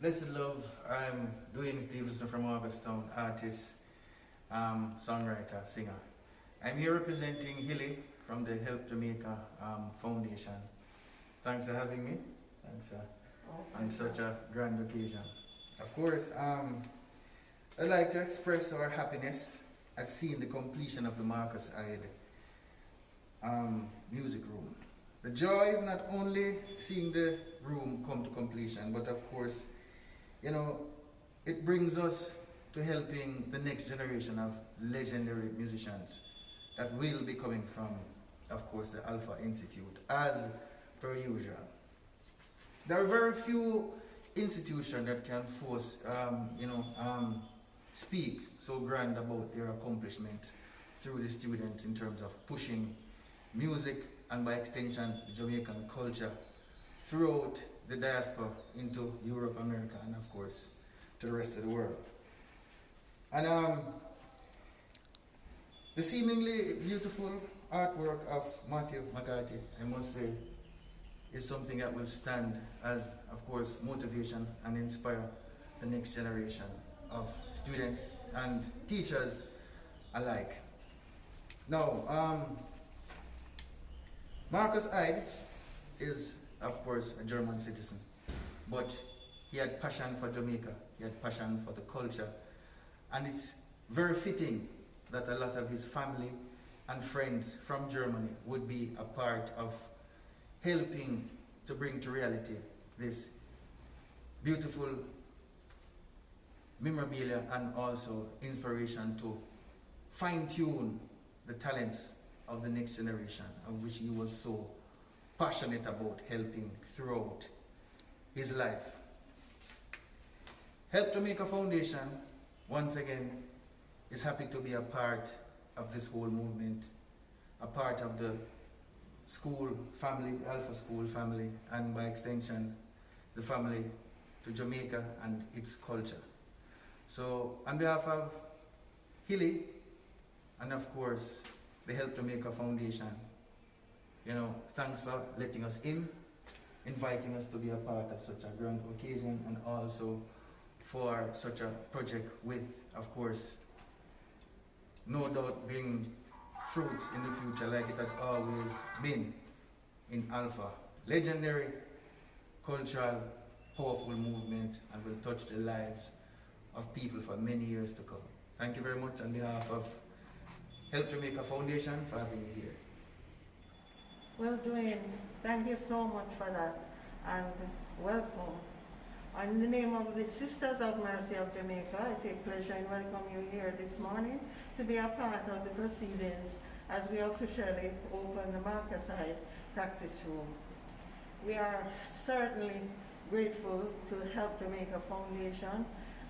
Blessed love, I'm Duane Stephenson from Augustown, artist, songwriter, singer. I'm here representing Hilly from the Help Jamaica Foundation. Thanks for having me. Thanks on such a grand occasion. Of course, I'd like to express our happiness at seeing the completion of the Marcus Hyde music room. The joy is not only seeing the room come to completion, but of course, it brings us to helping the next generation of legendary musicians that will be coming from, of course, the Alpha Institute, as per usual. There are very few institutions that can force, speak so grand about their accomplishments through the students in terms of pushing music and by extension the Jamaican culture throughout the diaspora into Europe, America, and of course to the rest of the world. And the seemingly beautiful artwork of Matthew McCarthy, I must say, is something that will stand as, of course, motivation and inspire the next generation of students and teachers alike. Now, Marcus Hyde is, of course, a German citizen, but he had passion for Jamaica, he had passion for the culture, and it's very fitting that a lot of his family and friends from Germany would be a part of helping to bring to reality this beautiful memorabilia and also inspiration to fine-tune the talents of the next generation, of which he was so passionate about helping throughout his life. Help Jamaica Foundation, once again, is happy to be a part of this whole movement, a part of the school family, the Alpha School family, and by extension, the family to Jamaica and its culture. So, on behalf of Hilly, and of course, the Help Jamaica Foundation, thanks for letting us in, inviting us to be a part of such a grand occasion, and also for such a project with, of course, no doubt bring fruits in the future like it had always been in Alpha. Legendary, cultural, powerful movement, and will touch the lives of people for many years to come. Thank you very much on behalf of Help Jamaica Foundation for having me here. Well, Duane, thank you so much for that, and welcome. In the name of the Sisters of Mercy of Jamaica, I take pleasure in welcoming you here this morning to be a part of the proceedings as we officially open the Marcus Hyde practice room. We are certainly grateful to Help Jamaica Foundation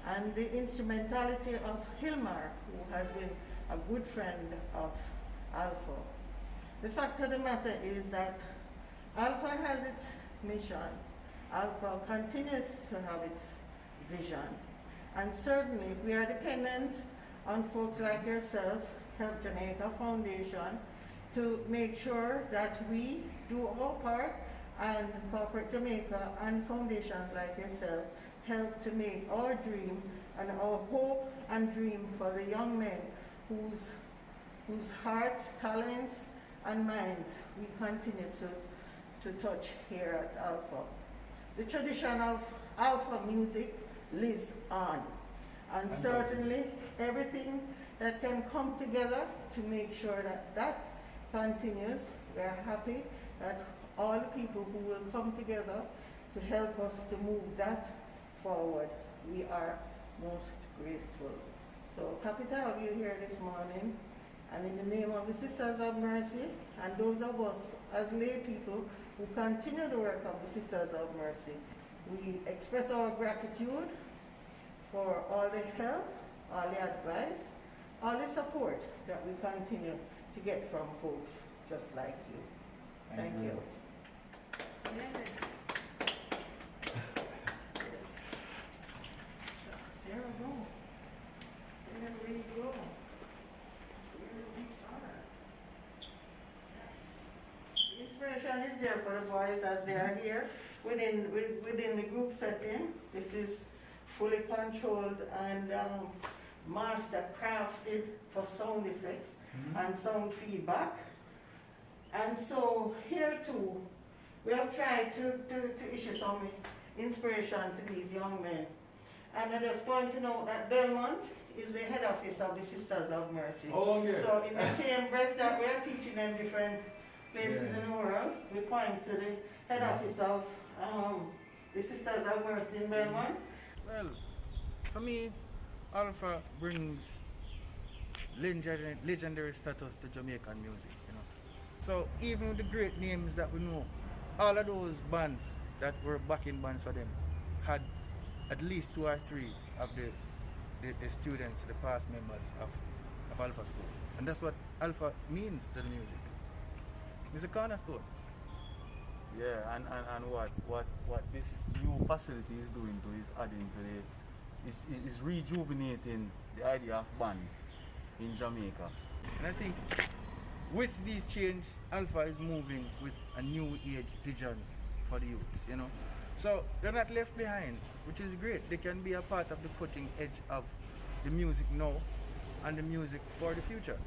and the instrumentality of Hilmar, who has been a good friend of Alpha. The fact of the matter is that Alpha has its mission. Alpha continues to have its vision. And certainly we are dependent on folks like yourself, Help Jamaica Foundation, to make sure that we do our part, and Corporate Jamaica and foundations like yourself help to make our dream and our hope and dream for the young men whose hearts, talents, and minds we continue to touch here at Alpha. The tradition of Alpha music lives on, and certainly everything that can come together to make sure that that continues. We are happy that all the people who will come together to help us to move that forward, we are most grateful. So happy to have you here this morning, and in the name of the Sisters of Mercy and those of us as lay people who continue the work of the Sisters of Mercy, we express our gratitude for all the help, all the advice, all the support that we continue to get from folks just like you. Thank you. Yes. So, there we go. There we go. Here we are. Yes. The inspiration is there for the boys as they are here. within the group setting. This is fully controlled and master crafted for sound effects and sound feedback. And so here too, we have tried to issue some inspiration to these young men. And I just point to note that Belmont is the head office of the Sisters of Mercy. Oh, yeah. So in the same breath that we are teaching them different places in the world, we point to the head office of the Sisters of Mercy in Belmont. Well, for me, Alpha brings legendary status to Jamaican music, you know. So even with the great names that we know, all of those bands that were backing bands for them had at least 2 or 3 of the students, the past members of Alpha School. And that's what Alpha means to the music. It's a cornerstone. Yeah, and what this new facility is doing to is adding to the is rejuvenating the idea of band in Jamaica. And I think with this change, Alpha is moving with a new age vision for the youths, you know. So they're not left behind, which is great. They can be a part of the cutting edge of the music now and the music for the future.